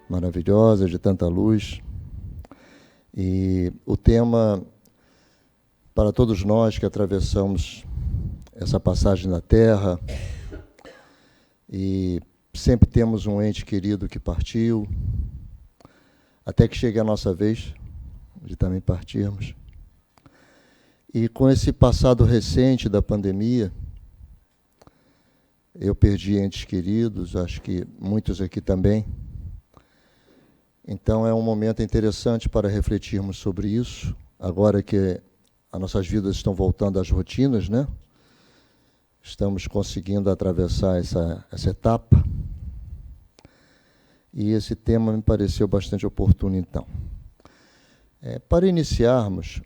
maravilhosa, de tanta luz. E o tema, para todos nós que atravessamos essa passagem da Terra, e sempre temos um ente querido que partiu, até que chegue a nossa vez de também partirmos. E com esse passado recente da pandemia, eu perdi entes queridos, acho que muitos aqui também. Então é um momento interessante para refletirmos sobre isso, agora que as nossas vidas estão voltando às rotinas, né? Estamos conseguindo atravessar essa etapa. E esse tema me pareceu bastante oportuno, então. Para iniciarmos,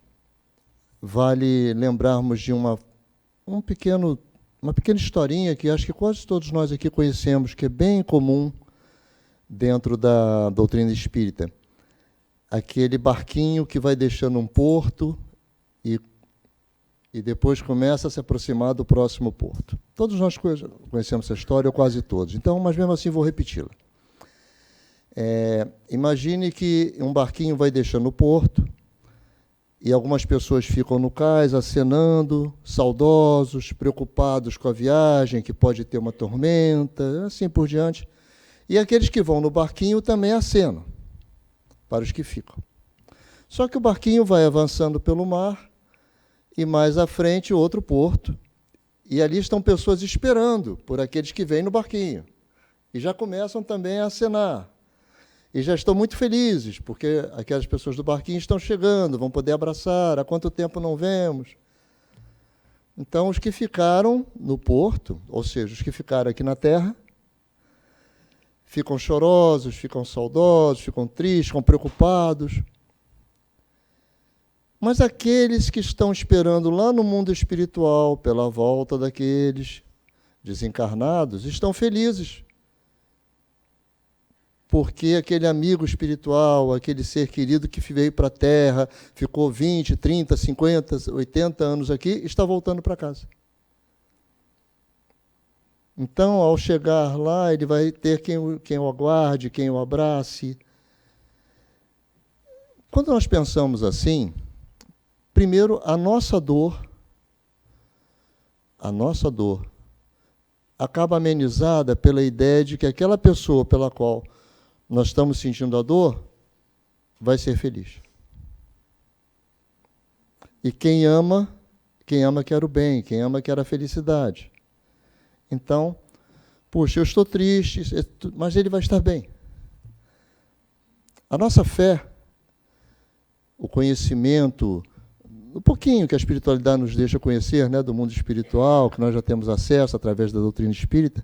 vale lembrarmos de uma pequena historinha que acho que quase todos nós aqui conhecemos, que é bem comum dentro da doutrina espírita. Aquele barquinho que vai deixando um porto e depois começa a se aproximar do próximo porto. Todos nós conhecemos essa história, ou quase todos. Então, mas mesmo assim vou repeti-la. Imagine que um barquinho vai deixando o porto e algumas pessoas ficam no cais acenando, saudosos, preocupados com a viagem, que pode ter uma tormenta, assim por diante. E aqueles que vão no barquinho também acenam para os que ficam. Só que o barquinho vai avançando pelo mar e mais à frente outro porto. E ali estão pessoas esperando por aqueles que vêm no barquinho. E já começam também a acenar. E já estão muito felizes, porque aquelas pessoas do barquinho estão chegando, vão poder abraçar, há quanto tempo não vemos. Então, os que ficaram no porto, ou seja, os que ficaram aqui na terra, ficam chorosos, ficam saudosos, ficam tristes, ficam preocupados. Mas aqueles que estão esperando lá no mundo espiritual, pela volta daqueles desencarnados, estão felizes. Porque aquele amigo espiritual, aquele ser querido que veio para a Terra, ficou 20, 30, 50, 80 anos aqui, está voltando para casa. Então, ao chegar lá, ele vai ter quem o aguarde, quem o abrace. Quando nós pensamos assim, primeiro, a nossa dor acaba amenizada pela ideia de que aquela pessoa pela qual nós estamos sentindo a dor vai ser feliz. E quem ama quer o bem, quem ama quer a felicidade. Então, puxa, eu estou triste, mas ele vai estar bem. A nossa fé, o conhecimento, o pouquinho que a espiritualidade nos deixa conhecer, né, do mundo espiritual, que nós já temos acesso através da doutrina espírita,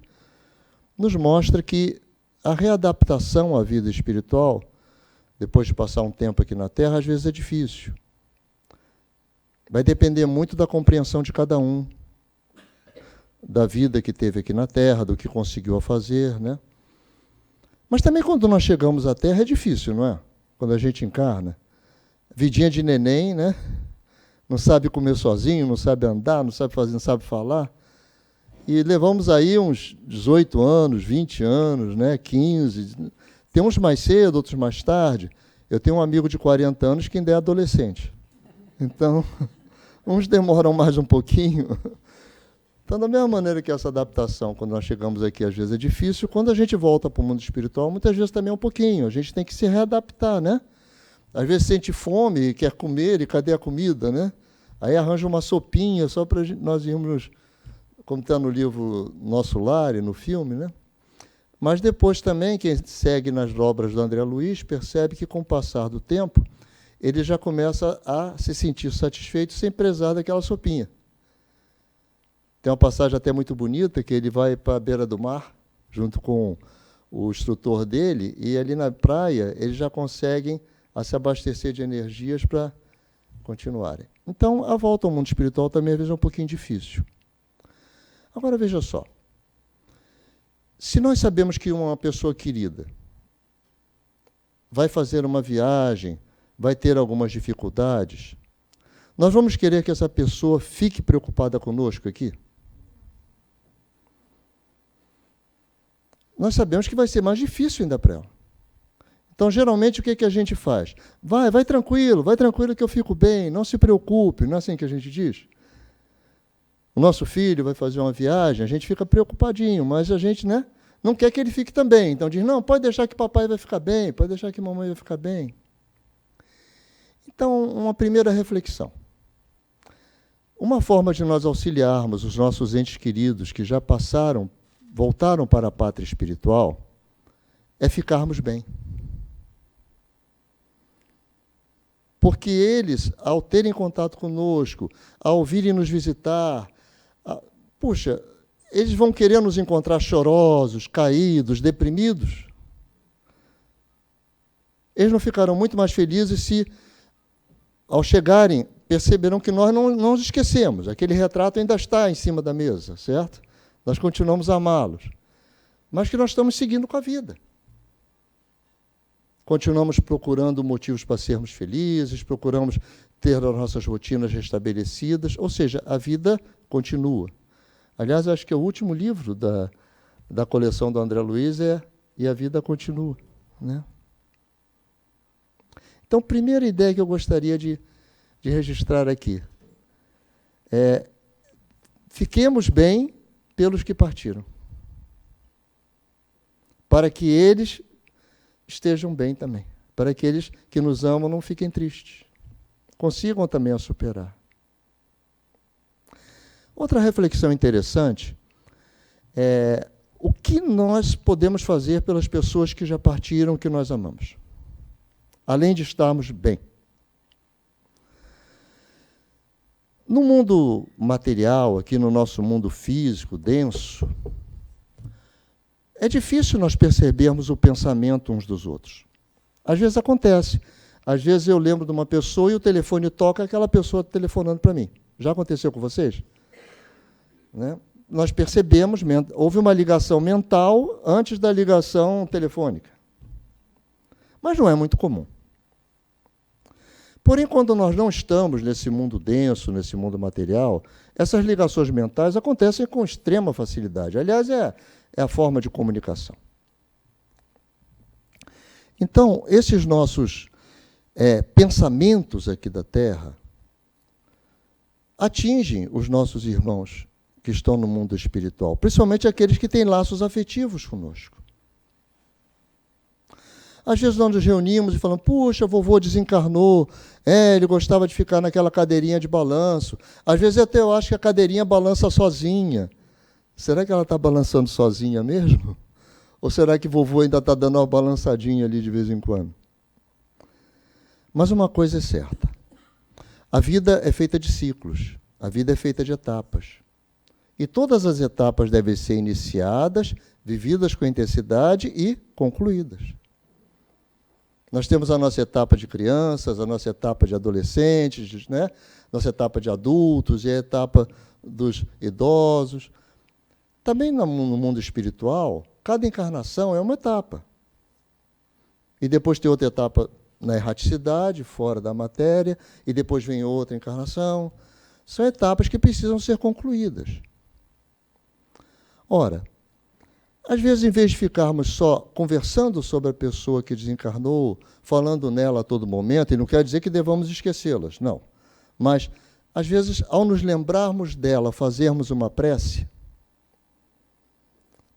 nos mostra que a readaptação à vida espiritual, depois de passar um tempo aqui na Terra, às vezes é difícil. Vai depender muito da compreensão de cada um, da vida que teve aqui na Terra, do que conseguiu fazer, né? Mas também quando nós chegamos à Terra é difícil, não é? Quando a gente encarna. Vidinha de neném, né? Não sabe comer sozinho, não sabe andar, não sabe fazer, não sabe falar. E levamos aí uns 18 anos, 20 anos, né? 15. Tem uns mais cedo, outros mais tarde. Eu tenho um amigo de 40 anos que ainda é adolescente. Então, uns demoram mais um pouquinho. Então, da mesma maneira que essa adaptação, quando nós chegamos aqui, às vezes é difícil, quando a gente volta para o mundo espiritual, muitas vezes também é um pouquinho. A gente tem que se readaptar, né? Às vezes sente fome e quer comer, e cadê a comida, né? Aí arranja uma sopinha só para nós irmos, como está no livro Nosso Lar e no filme, né? Mas depois também, quem segue nas obras do André Luiz, percebe que com o passar do tempo, ele já começa a se sentir satisfeito sem prezar daquela sopinha. Tem uma passagem até muito bonita, que ele vai para a beira do mar, junto com o instrutor dele, e ali na praia eles já conseguem se abastecer de energias para continuarem. Então, a volta ao mundo espiritual também às vezes é um pouquinho difícil. Agora, veja só. Se nós sabemos que uma pessoa querida vai fazer uma viagem, vai ter algumas dificuldades, nós vamos querer que essa pessoa fique preocupada conosco aqui? Nós sabemos que vai ser mais difícil ainda para ela. Então, geralmente, o que a gente faz? Vai tranquilo que eu fico bem, não se preocupe, não é assim que a gente diz? O nosso filho vai fazer uma viagem, a gente fica preocupadinho, mas a gente, né, não quer que ele fique também. Então diz, não, pode deixar que papai vai ficar bem, pode deixar que mamãe vai ficar bem. Então, uma primeira reflexão. Uma forma de nós auxiliarmos os nossos entes queridos que já voltaram para a pátria espiritual, é ficarmos bem. Porque eles, ao terem contato conosco, ao virem nos visitar, puxa, eles vão querer nos encontrar chorosos, caídos, deprimidos. Eles não ficarão muito mais felizes se, ao chegarem, perceberão que nós não nos esquecemos. Aquele retrato ainda está em cima da mesa, certo? Nós continuamos a amá-los. Mas que nós estamos seguindo com a vida. Continuamos procurando motivos para sermos felizes, procuramos ter as nossas rotinas restabelecidas, ou seja, a vida continua. Aliás, acho que é o último livro da coleção do André Luiz E a Vida Continua. Né? Então, a primeira ideia que eu gostaria de registrar aqui é: fiquemos bem pelos que partiram, para que eles estejam bem também, para que eles que nos amam não fiquem tristes, consigam também a superar. Outra reflexão interessante é o que nós podemos fazer pelas pessoas que já partiram, que nós amamos, além de estarmos bem. No mundo material, aqui no nosso mundo físico, denso, é difícil nós percebermos o pensamento uns dos outros. Às vezes acontece. Às vezes eu lembro de uma pessoa e o telefone toca, aquela pessoa telefonando para mim. Já aconteceu com vocês? Né? Nós percebemos, houve uma ligação mental antes da ligação telefônica. Mas não é muito comum. Porém, quando nós não estamos nesse mundo denso, nesse mundo material, essas ligações mentais acontecem com extrema facilidade. Aliás, é a forma de comunicação. Então, esses nossos pensamentos aqui da Terra atingem os nossos irmãos que estão no mundo espiritual, principalmente aqueles que têm laços afetivos conosco. Às vezes nós nos reunimos e falamos, puxa, vovô desencarnou, ele gostava de ficar naquela cadeirinha de balanço. Às vezes até eu acho que a cadeirinha balança sozinha. Será que ela está balançando sozinha mesmo? Ou será que vovô ainda está dando uma balançadinha ali de vez em quando? Mas uma coisa é certa. A vida é feita de ciclos. A vida é feita de etapas. E todas as etapas devem ser iniciadas, vividas com intensidade e concluídas. Nós temos a nossa etapa de crianças, a nossa etapa de adolescentes, né? Nossa etapa de adultos e a etapa dos idosos. Também no mundo espiritual, cada encarnação é uma etapa. E depois tem outra etapa na erraticidade, fora da matéria, e depois vem outra encarnação. São etapas que precisam ser concluídas. Ora, às vezes, em vez de ficarmos só conversando sobre a pessoa que desencarnou, falando nela a todo momento, e não quer dizer que devamos esquecê-las, não. Mas, às vezes, ao nos lembrarmos dela, fazermos uma prece,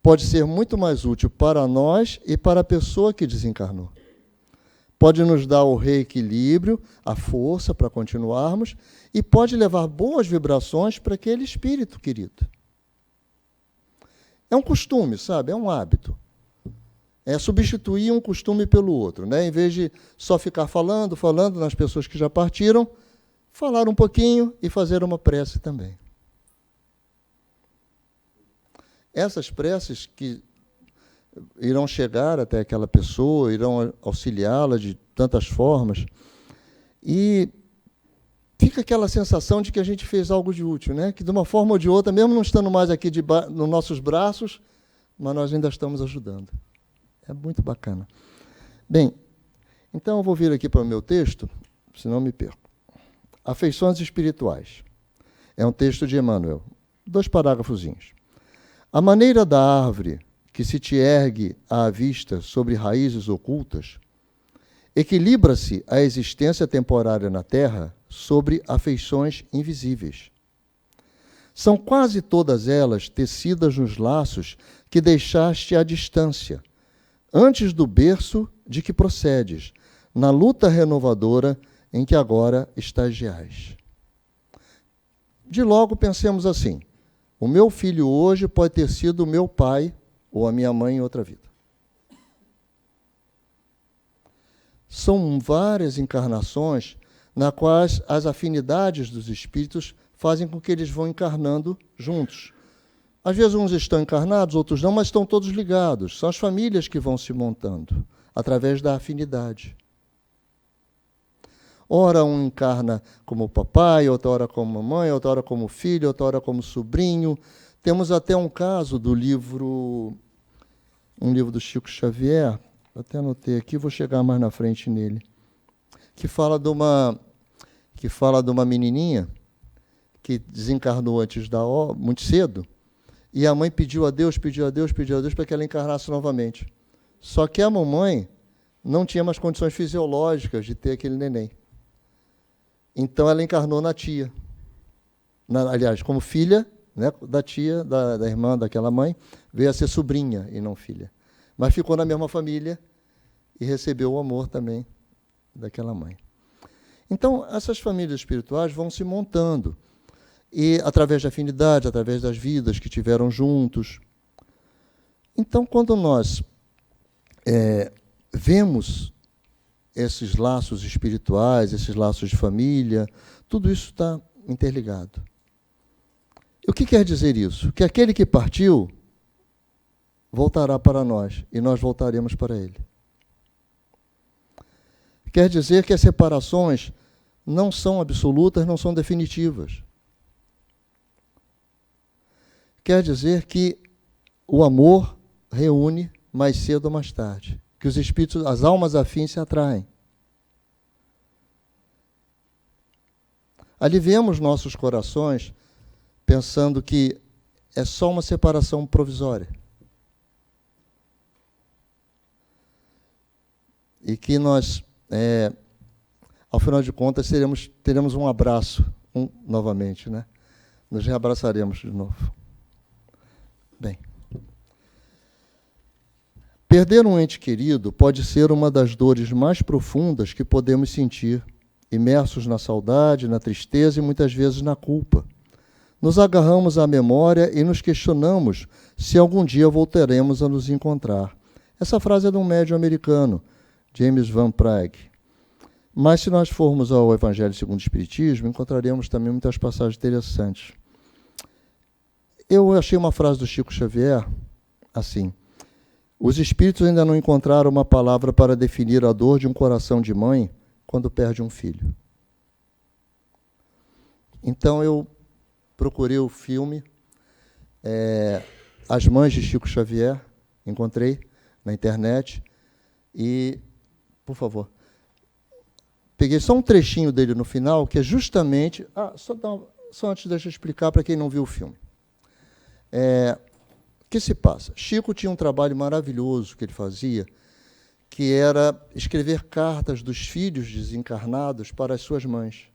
pode ser muito mais útil para nós e para a pessoa que desencarnou. Pode nos dar o reequilíbrio, a força para continuarmos, e pode levar boas vibrações para aquele espírito querido. É um costume, sabe? É um hábito. É substituir um costume pelo outro, né? Em vez de só ficar falando nas pessoas que já partiram, falar um pouquinho e fazer uma prece também. Essas preces que irão chegar até aquela pessoa, irão auxiliá-la de tantas formas, e fica aquela sensação de que a gente fez algo de útil, né? Que de uma forma ou de outra, mesmo não estando mais aqui nos nossos braços, mas nós ainda estamos ajudando. É muito bacana. Bem, então eu vou vir aqui para o meu texto, senão me perco. Afeições espirituais. É um texto de Emmanuel. 2 parágrafozinhos. A maneira da árvore que se te ergue à vista sobre raízes ocultas, Equilibra-se a existência temporária na Terra sobre afeições invisíveis. São quase todas elas tecidas nos laços que deixaste à distância, antes do berço de que procedes, na luta renovadora em que agora estagiais. De logo pensemos assim: o meu filho hoje pode ter sido o meu pai ou a minha mãe em outra vida. São várias encarnações nas quais as afinidades dos espíritos fazem com que eles vão encarnando juntos. Às vezes uns estão encarnados, outros não, mas estão todos ligados. São as famílias que vão se montando através da afinidade. Ora um encarna como papai, outra hora como mamãe, outra hora como filho, outra hora como sobrinho. Temos até um caso do livro, um livro do Chico Xavier, até anotei aqui, vou chegar mais na frente nele, que fala de uma menininha que desencarnou antes da hora, muito cedo, e a mãe pediu a Deus para que ela encarnasse novamente. Só que a mamãe não tinha mais condições fisiológicas de ter aquele neném. Então ela encarnou na tia. Aliás, como filha, né, da tia, da irmã daquela mãe, veio a ser sobrinha e não filha. Mas ficou na mesma família e recebeu o amor também daquela mãe. Então, essas famílias espirituais vão se montando, e através da afinidade, através das vidas que tiveram juntos. Então, quando nós vemos esses laços espirituais, esses laços de família, tudo isso está interligado. E o que quer dizer isso? Que aquele que partiu voltará para nós e nós voltaremos para ele. Quer dizer que as separações não são absolutas, não são definitivas. Quer dizer que o amor reúne mais cedo ou mais tarde, que os espíritos, as almas afins se atraem. Aliviemos nossos corações pensando que é só uma separação provisória. E que nós, ao final de contas, teremos um abraço novamente, né? Nos reabraçaremos de novo. Bem, perder um ente querido pode ser uma das dores mais profundas que podemos sentir, imersos na saudade, na tristeza e muitas vezes na culpa. Nos agarramos à memória e nos questionamos se algum dia voltaremos a nos encontrar. Essa frase é de um médium americano, James Van Prague. Mas se nós formos ao Evangelho segundo o Espiritismo, encontraremos também muitas passagens interessantes. Eu achei uma frase do Chico Xavier assim: os espíritos ainda não encontraram uma palavra para definir a dor de um coração de mãe quando perde um filho. Então eu procurei o filme As Mães de Chico Xavier, encontrei na internet e, por favor, peguei só um trechinho dele no final, que é justamente... Só antes deixa eu explicar para quem não viu o filme. O que se passa? Chico tinha um trabalho maravilhoso que ele fazia, que era escrever cartas dos filhos desencarnados para as suas mães,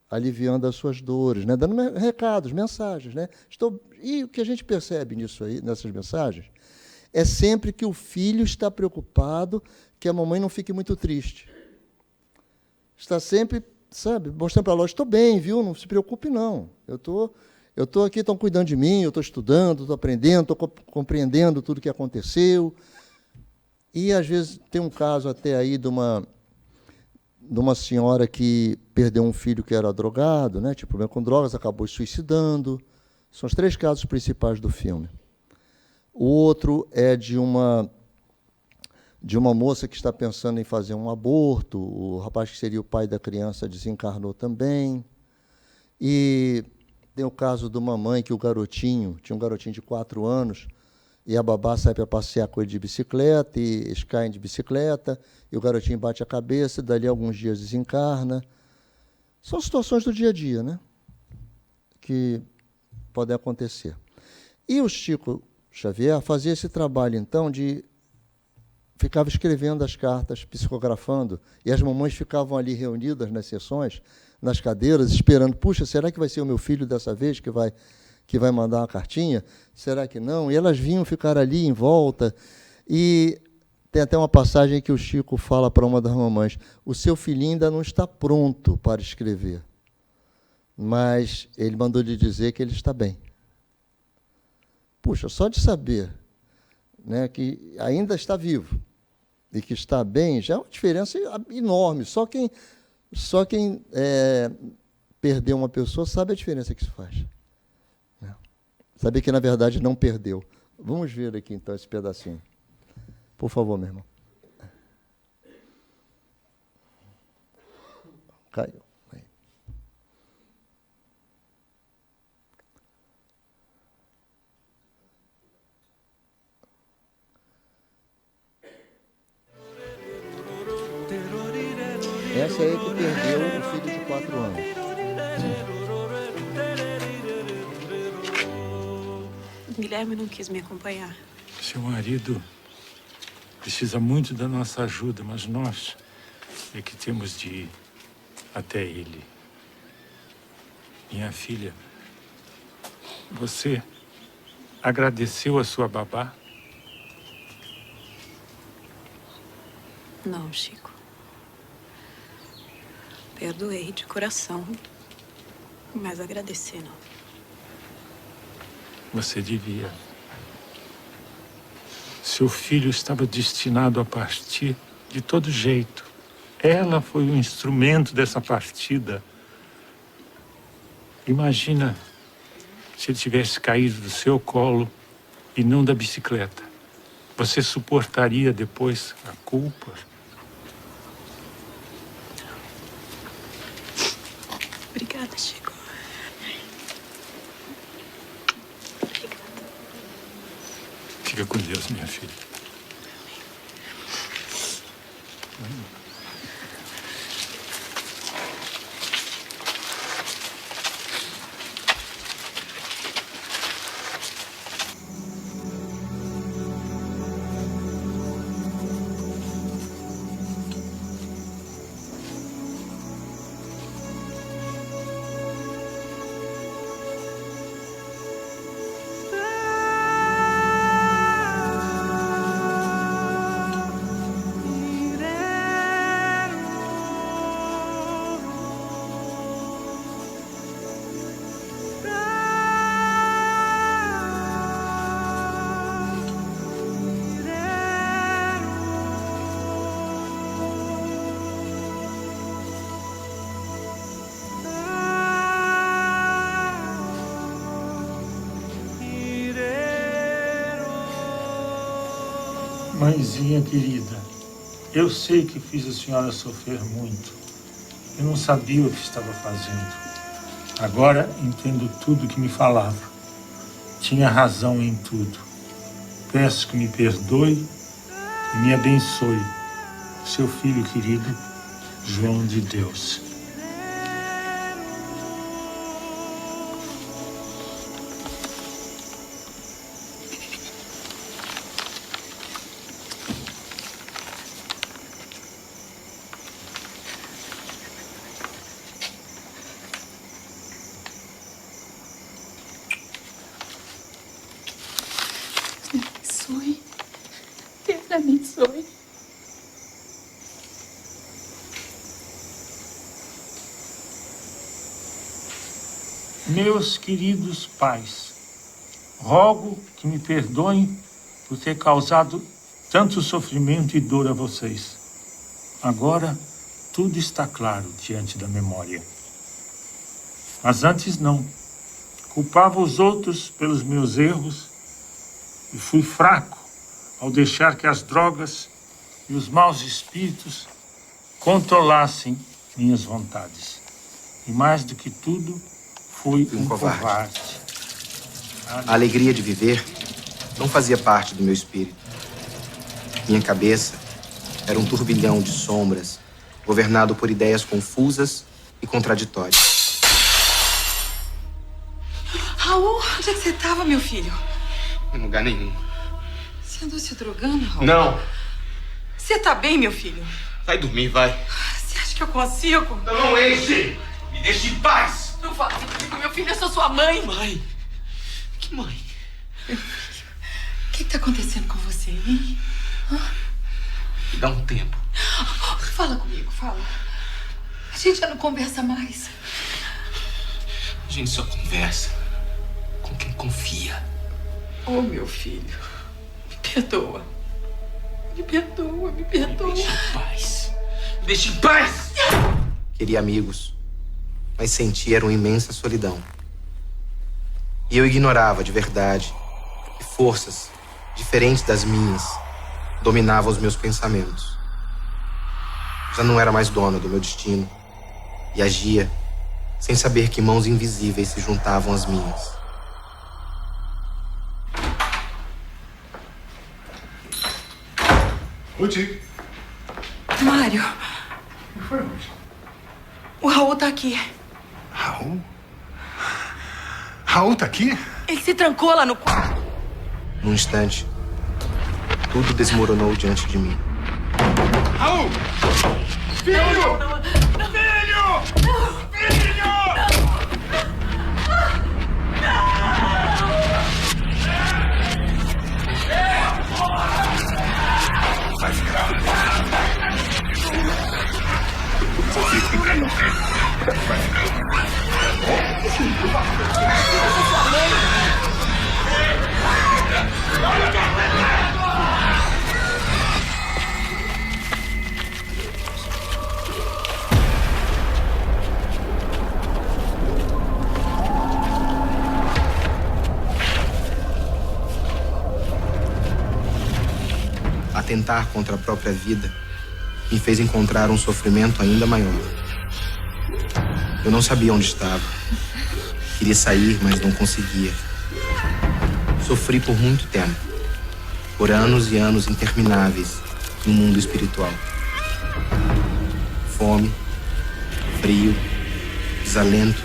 aliviando as suas dores, né? Dando recados, mensagens. Né? E o que a gente percebe nisso aí, nessas mensagens é sempre que o filho está preocupado que a mamãe não fique muito triste. Está sempre, sabe, mostrando para ela: estou bem, viu? Não se preocupe, não. Eu estou aqui, estão cuidando de mim, eu estou estudando, estou aprendendo, estou compreendendo tudo o que aconteceu. E, às vezes, tem um caso até aí de uma senhora que perdeu um filho que era drogado, né? Tinha problema com drogas, acabou se suicidando. São os 3 casos principais do filme. O outro é de uma moça que está pensando em fazer um aborto. O rapaz que seria o pai da criança desencarnou também. E tem o caso de uma mãe que tinha um garotinho de 4 anos, e a babá sai para passear com ele de bicicleta, e eles caem de bicicleta, e o garotinho bate a cabeça, dali a alguns dias desencarna. São situações do dia a dia, né? Que podem acontecer. E o Chico Xavier fazia esse trabalho, então, de ficava escrevendo as cartas, psicografando, e as mamães ficavam ali reunidas nas sessões, nas cadeiras, esperando, puxa, será que vai ser o meu filho dessa vez que vai mandar uma cartinha? Será que não? E elas vinham ficar ali em volta. E tem até uma passagem que o Chico fala para uma das mamães, o seu filhinho ainda não está pronto para escrever, mas ele mandou lhe dizer que ele está bem. Puxa, só de saber, né, que ainda está vivo e que está bem, já é uma diferença enorme. Só quem perdeu uma pessoa sabe a diferença que isso faz. Né? Saber que, na verdade, não perdeu. Vamos ver aqui, então, esse pedacinho. Por favor, meu irmão. Caiu. Aí. Essa aí que perdeu o filho de 4 anos. Guilherme não quis me acompanhar. Seu marido precisa muito da nossa ajuda, mas nós é que temos de ir até ele. Minha filha, você agradeceu a sua babá? Não, Chico. Perdoei de coração, mas agradecer não. Você devia. Seu filho estava destinado a partir de todo jeito. Ela foi o instrumento dessa partida. Imagina se ele tivesse caído do seu colo e não da bicicleta. Você suportaria depois a culpa? Obrigada, Chico. Obrigada. Fica com Deus, minha filha. Mãezinha querida, eu sei que fiz a senhora sofrer muito. Eu não sabia o que estava fazendo. Agora entendo tudo que me falava. Tinha razão em tudo. Peço que me perdoe e me abençoe. Seu filho querido, João de Deus. Deus abençoe. Meus queridos pais, rogo que me perdoem por ter causado tanto sofrimento e dor a vocês. Agora, tudo está claro diante da memória. Mas antes não. Culpava os outros pelos meus erros e fui fraco ao deixar que as drogas e os maus espíritos controlassem minhas vontades. E mais do que tudo, fui um covarde. A alegria de viver não fazia parte do meu espírito. Minha cabeça era um turbilhão de sombras, governado por ideias confusas e contraditórias. Raul, onde é que você estava, meu filho? Em lugar nenhum. Você andou se drogando, Raul? Não! Você tá bem, meu filho? Vai dormir, vai. Você acha que eu consigo? Não enche! Me deixe em paz! Não fala comigo, meu filho. Eu sou sua mãe. Mãe? Que mãe? O que tá acontecendo com você, hein? Me dá um tempo. Fala comigo, fala. A gente já não conversa mais. A gente só conversa com quem confia. Oh, meu filho. Me perdoa. Me perdoa, me perdoa. Me deixe em paz. Me deixe em paz! Queria amigos, mas sentia uma imensa solidão. E eu ignorava de verdade que forças diferentes das minhas dominavam os meus pensamentos. Já não era mais dona do meu destino e agia sem saber que mãos invisíveis se juntavam às minhas. Ruth. Mário, O que foi, Ruth? o Raul tá aqui. Raul? Raul tá aqui? Ele se trancou lá no quarto. Num instante, tudo desmoronou diante de mim. Raul! Filho! Filho! Vai ficar. Vai ficar. Atentar contra a própria vida me fez encontrar um sofrimento ainda maior. Eu não sabia onde estava. Queria sair, mas não conseguia. Sofri por muito tempo. Por anos e anos intermináveis no mundo espiritual. Fome, frio, desalento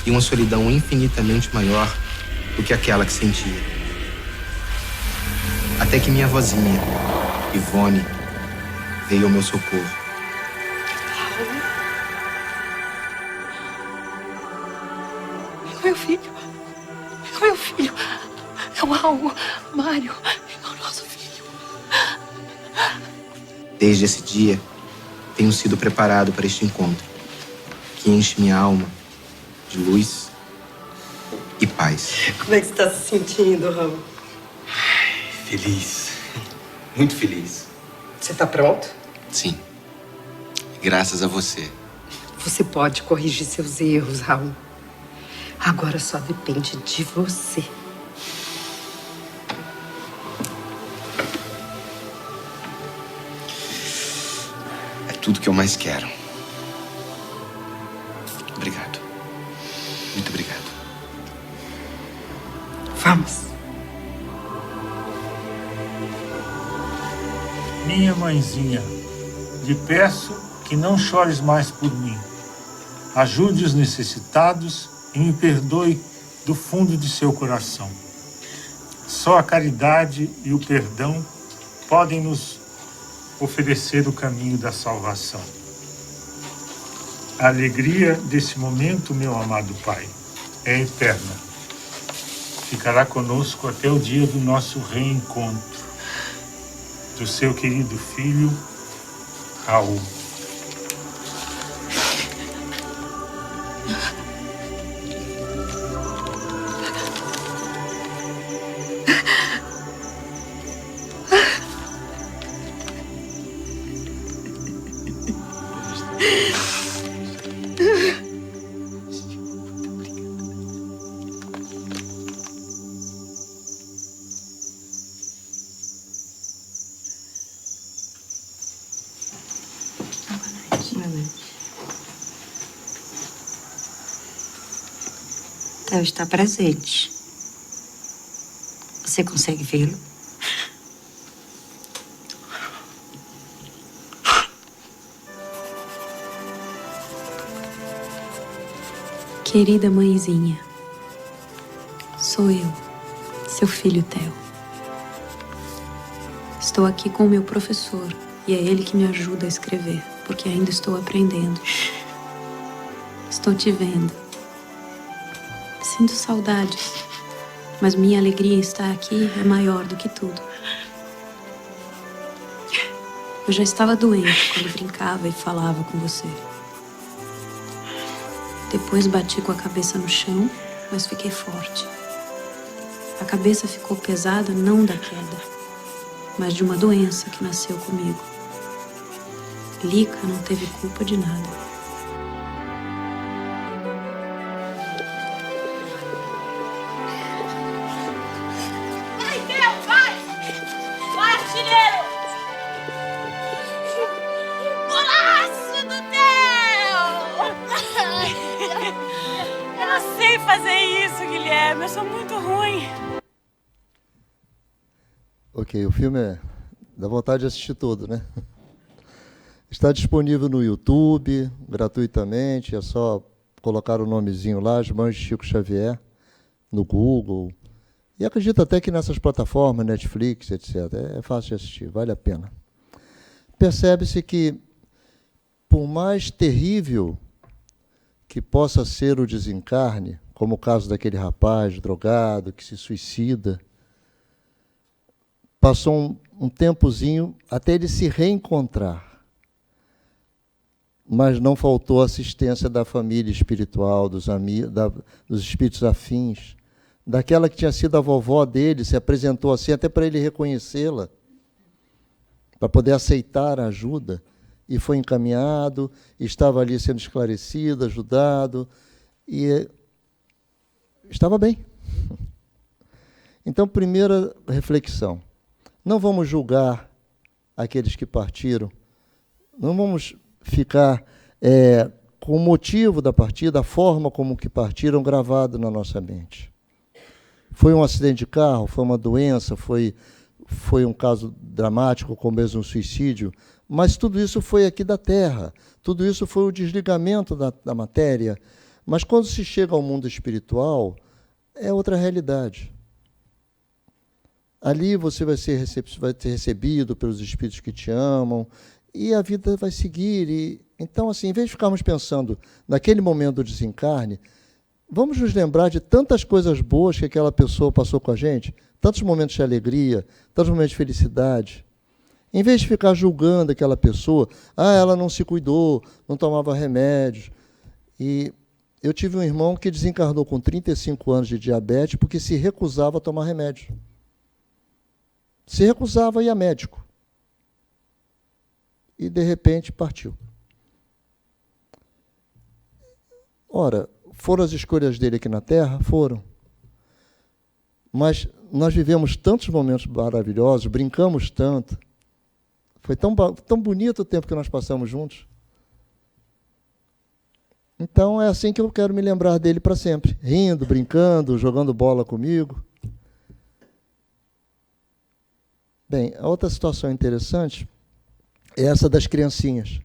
e uma solidão infinitamente maior do que aquela que sentia. Até que minha vozinha, Ivone, veio ao meu socorro. É meu filho. É meu filho. É o Raul. Mário. É o nosso filho. Desde esse dia, tenho sido preparado para este encontro, que enche minha alma de luz e paz. Como é que você está se sentindo, Raul? Feliz. Muito feliz. Você está pronto? Sim. Graças a você. Você pode corrigir seus erros, Raul. Agora só depende de você. É tudo que eu mais quero. Obrigado. Muito obrigado. Vamos. Minha mãezinha, lhe peço que não chores mais por mim. Ajude os necessitados e me perdoe do fundo de seu coração. Só a caridade e o perdão podem nos oferecer o caminho da salvação. A alegria desse momento, meu amado Pai, é eterna. Ficará conosco até o dia do nosso reencontro. Do seu querido filho, Raul. Theo está presente. Você consegue vê-lo? Querida mãezinha, sou eu, seu filho Theo. Estou aqui com o meu professor e é ele que me ajuda a escrever, porque ainda estou aprendendo. Estou te vendo. Sinto saudades, mas minha alegria em estar aqui é maior do que tudo. Eu já estava doente quando brincava e falava com você. Depois bati com a cabeça no chão, mas fiquei forte. A cabeça ficou pesada não da queda, mas de uma doença que nasceu comigo. Lica não teve culpa de nada. Vai, Theo, vai! Vai, artilheiro! Golaço do Theo! Eu não sei fazer isso, Guilherme. Eu sou muito ruim. Ok, o filme dá vontade de assistir todo, né? Está disponível no YouTube, gratuitamente, é só colocar o nomezinho lá, As Mãos de Chico Xavier, no Google. E acredito até que nessas plataformas, Netflix, etc. É fácil de assistir, vale a pena. Percebe-se que, por mais terrível que possa ser o desencarne, como o caso daquele rapaz drogado que se suicida, passou um tempozinho até ele se reencontrar. Mas não faltou assistência da família espiritual, dos amigos, dos espíritos afins, daquela que tinha sido a vovó dele, se apresentou assim até para ele reconhecê-la, para poder aceitar a ajuda, e foi encaminhado, estava ali sendo esclarecido, ajudado, e estava bem. Então, primeira reflexão, não vamos julgar aqueles que partiram, não vamos ficar com o motivo da partida, a forma como que partiram, gravado na nossa mente. Foi um acidente de carro, foi uma doença, foi um caso dramático, como mesmo um suicídio, mas tudo isso foi aqui da Terra, tudo isso foi o desligamento da matéria. Mas quando se chega ao mundo espiritual, é outra realidade. Ali você vai ser recebido pelos espíritos que te amam, e a vida vai seguir. Então, assim, em vez de ficarmos pensando naquele momento do desencarne, vamos nos lembrar de tantas coisas boas que aquela pessoa passou com a gente, tantos momentos de alegria, tantos momentos de felicidade. Em vez de ficar julgando aquela pessoa, ela não se cuidou, não tomava remédios. E eu tive um irmão que desencarnou com 35 anos de diabetes porque se recusava a tomar remédio. Se recusava a ir a médico. E, de repente, partiu. Ora, foram as escolhas dele aqui na Terra? Foram. Mas nós vivemos tantos momentos maravilhosos, brincamos tanto. Foi tão bonito o tempo que nós passamos juntos. Então, é assim que eu quero me lembrar dele para sempre. Rindo, brincando, jogando bola comigo. Bem, a outra situação interessante é essa das criancinhas,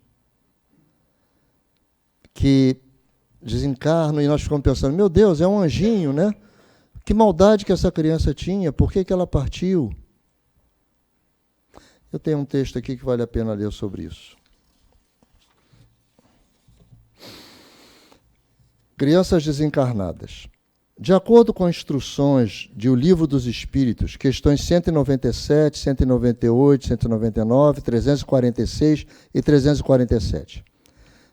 que desencarnam e nós ficamos pensando, meu Deus, é um anjinho, né? Que maldade que essa criança tinha, por que ela partiu? Eu tenho um texto aqui que vale a pena ler sobre isso. Crianças desencarnadas. De acordo com instruções de O Livro dos Espíritos, questões 197, 198, 199, 346 e 347.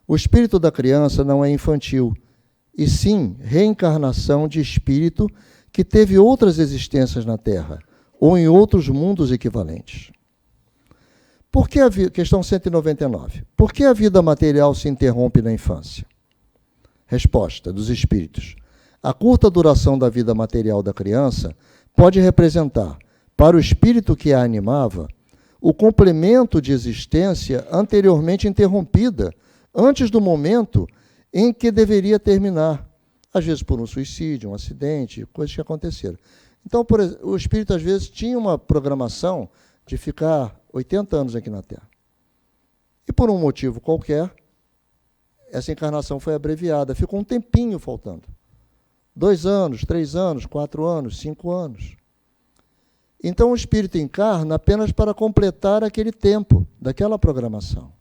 O espírito da criança não é infantil, e sim reencarnação de espírito que teve outras existências na Terra, ou em outros mundos equivalentes. Por que questão 199. Por que a vida material se interrompe na infância? Resposta dos espíritos. A curta duração da vida material da criança pode representar, para o espírito que a animava, o complemento de existência anteriormente interrompida, antes do momento em que deveria terminar, às vezes por um suicídio, um acidente, coisas que aconteceram. Então, o espírito, às vezes, tinha uma programação de ficar 80 anos aqui na Terra. E, por um motivo qualquer, essa encarnação foi abreviada, ficou um tempinho faltando. 2 anos, 3 anos, 4 anos, 5 anos. Então o espírito encarna apenas para completar aquele tempo, daquela programação.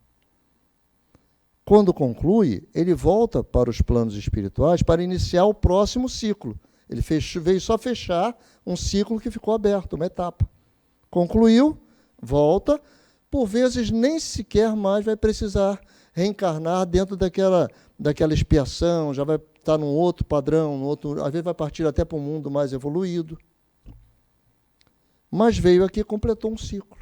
Quando conclui, ele volta para os planos espirituais para iniciar o próximo ciclo. Ele veio só fechar um ciclo que ficou aberto, uma etapa. Concluiu, volta, por vezes nem sequer mais vai precisar reencarnar dentro daquela expiação, já vai estar num outro padrão, às vezes vai partir até para um mundo mais evoluído. Mas veio aqui e completou um ciclo.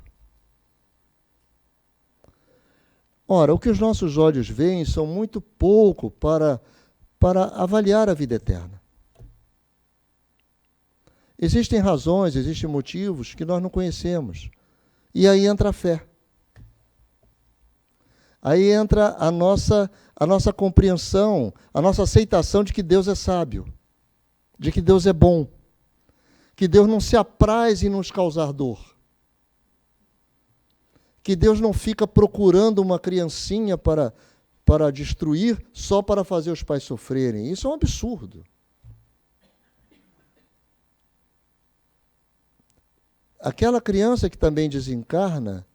Ora, o que os nossos olhos veem são muito pouco para avaliar a vida eterna. Existem razões, existem motivos que nós não conhecemos. E aí entra a fé. Aí entra a nossa compreensão, a nossa aceitação de que Deus é sábio, de que Deus é bom, que Deus não se apraz em nos causar dor, que Deus não fica procurando uma criancinha para destruir só para fazer os pais sofrerem. Isso é um absurdo. Aquela criança que também desencarna,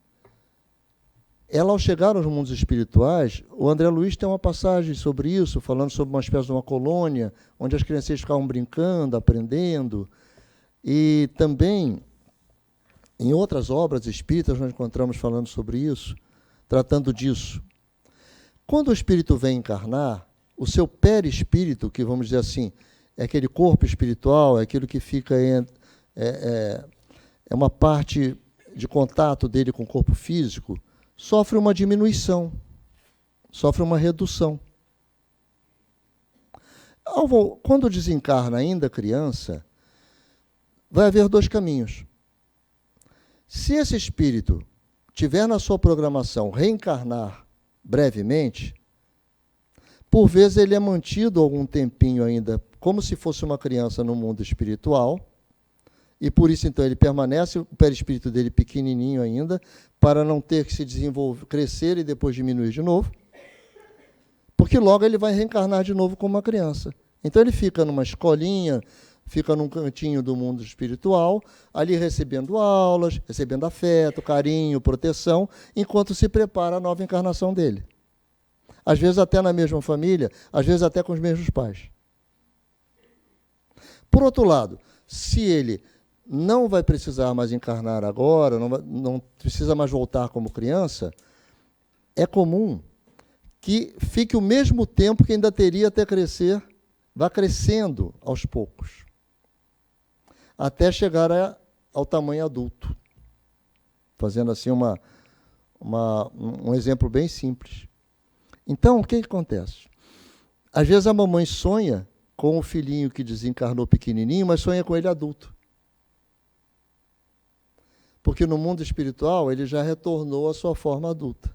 ela, ao chegar aos mundos espirituais, o André Luiz tem uma passagem sobre isso, falando sobre uma espécie de uma colônia, onde as crianças ficavam brincando, aprendendo. E também, em outras obras espíritas, nós encontramos falando sobre isso, tratando disso. Quando o espírito vem encarnar, o seu perispírito, que vamos dizer assim, é aquele corpo espiritual, é aquilo que fica é uma parte de contato dele com o corpo físico, sofre uma diminuição, sofre uma redução. Quando desencarna ainda criança, vai haver dois caminhos. Se esse espírito tiver na sua programação reencarnar brevemente, por vezes ele é mantido algum tempinho ainda, como se fosse uma criança no mundo espiritual, e por isso, então, ele permanece, o perispírito dele pequenininho ainda, para não ter que se desenvolver, crescer e depois diminuir de novo, porque logo ele vai reencarnar de novo como uma criança. Então ele fica numa escolinha, fica num cantinho do mundo espiritual, ali recebendo aulas, recebendo afeto, carinho, proteção, enquanto se prepara a nova encarnação dele. Às vezes até na mesma família, às vezes até com os mesmos pais. Por outro lado, se ele não vai precisar mais encarnar agora, não precisa mais voltar como criança, é comum que fique o mesmo tempo que ainda teria até crescer, vá crescendo aos poucos, até chegar ao tamanho adulto. Fazendo assim um exemplo bem simples. Então, o que acontece? Às vezes a mamãe sonha com o filhinho que desencarnou pequenininho, mas sonha com ele adulto. Porque no mundo espiritual ele já retornou à sua forma adulta.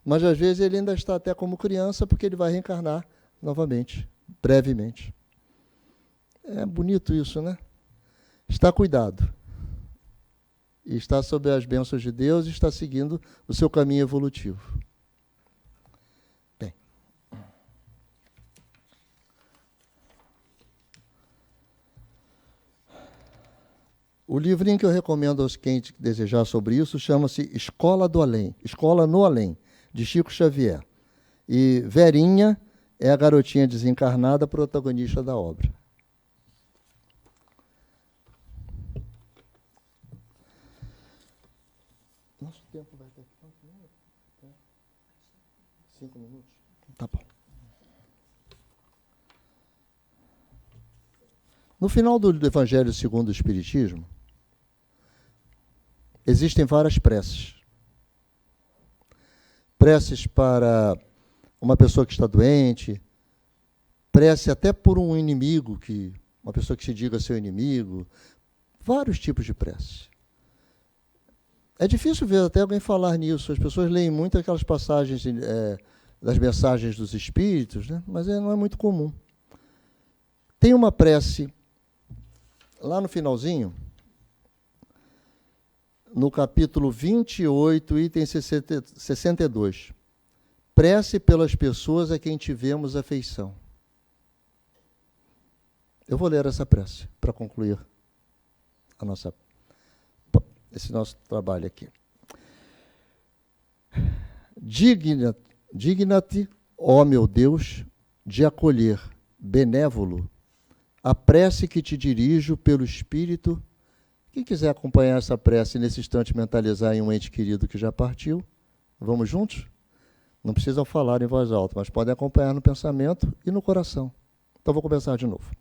Mas às vezes ele ainda está até como criança, porque ele vai reencarnar novamente, brevemente. É bonito isso, né? Está cuidado. E está sob as bênçãos de Deus e está seguindo o seu caminho evolutivo. Bem. O livrinho que eu recomendo aos quem desejar sobre isso chama-se Escola do Além, Escola no Além, de Chico Xavier. E Verinha é a garotinha desencarnada, protagonista da obra. Nosso tempo vai até quanto minutos? 5 minutos? Tá bom. No final do Evangelho segundo o Espiritismo, existem várias preces. Preces para uma pessoa que está doente, prece até por um inimigo, uma pessoa que se diga seu inimigo, vários tipos de prece. É difícil ver até alguém falar nisso, as pessoas leem muito aquelas passagens das mensagens dos Espíritos, né? Mas não é muito comum. Tem uma prece, lá no finalzinho, no capítulo 28, item 62. Prece pelas pessoas a quem tivemos afeição. Eu vou ler essa prece para concluir esse nosso trabalho aqui. Digna-te, ó meu Deus, de acolher, benévolo, a prece que te dirijo pelo Espírito. Quem quiser acompanhar essa prece nesse instante, mentalizar em um ente querido que já partiu, vamos juntos? Não precisam falar em voz alta, mas podem acompanhar no pensamento e no coração. Então vou começar de novo.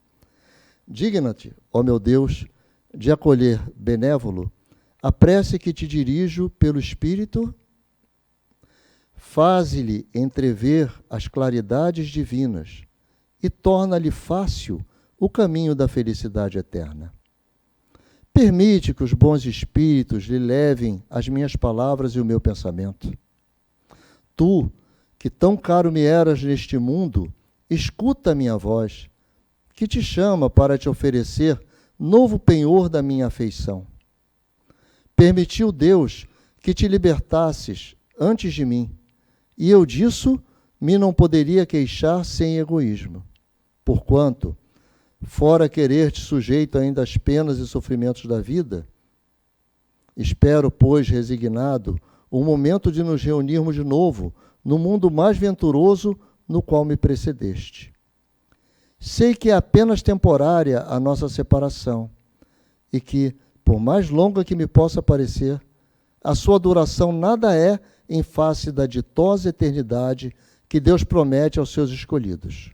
Digna-te, ó meu Deus, de acolher, benévolo, a prece que te dirijo pelo Espírito. Faze-lhe entrever as claridades divinas e torna-lhe fácil o caminho da felicidade eterna. Permite que os bons espíritos lhe levem as minhas palavras e o meu pensamento. Tu, que tão caro me eras neste mundo, escuta a minha voz, que te chama para te oferecer novo penhor da minha afeição. Permitiu Deus que te libertasses antes de mim, e eu disso me não poderia queixar sem egoísmo, porquanto, fora querer-te sujeito ainda às penas e sofrimentos da vida, espero, pois, resignado, o momento de nos reunirmos de novo no mundo mais venturoso no qual me precedeste. Sei que é apenas temporária a nossa separação e que, por mais longa que me possa parecer, a sua duração nada é em face da ditosa eternidade que Deus promete aos seus escolhidos.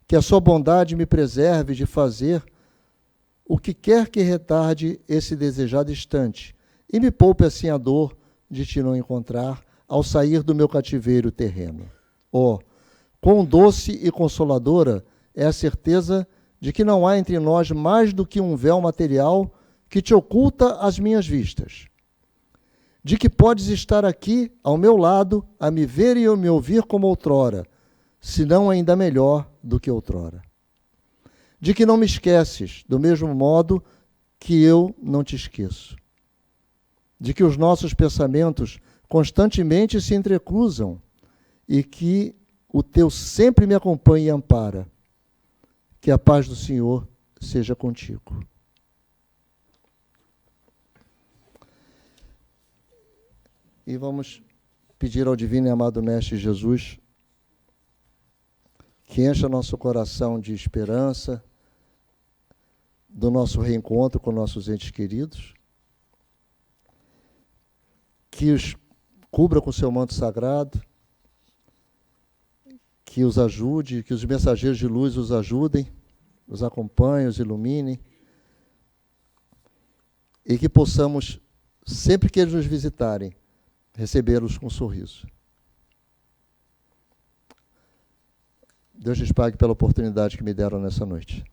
Que a sua bondade me preserve de fazer o que quer que retarde esse desejado instante e me poupe assim a dor de te não encontrar ao sair do meu cativeiro terreno. Oh, quão doce e consoladora é a certeza de que não há entre nós mais do que um véu material que te oculta as minhas vistas. De que podes estar aqui, ao meu lado, a me ver e a me ouvir como outrora, se não ainda melhor do que outrora. De que não me esqueces, do mesmo modo que eu não te esqueço. De que os nossos pensamentos constantemente se entrecruzam e que o teu sempre me acompanha e ampara. Que a paz do Senhor seja contigo. E vamos pedir ao Divino e Amado Mestre Jesus que encha nosso coração de esperança do nosso reencontro com nossos entes queridos, que os cubra com seu manto sagrado, que os ajude, que os mensageiros de luz os ajudem, os acompanhem, os iluminem, e que possamos, sempre que eles nos visitarem, recebê-los com um sorriso. Deus lhes pague pela oportunidade que me deram nessa noite.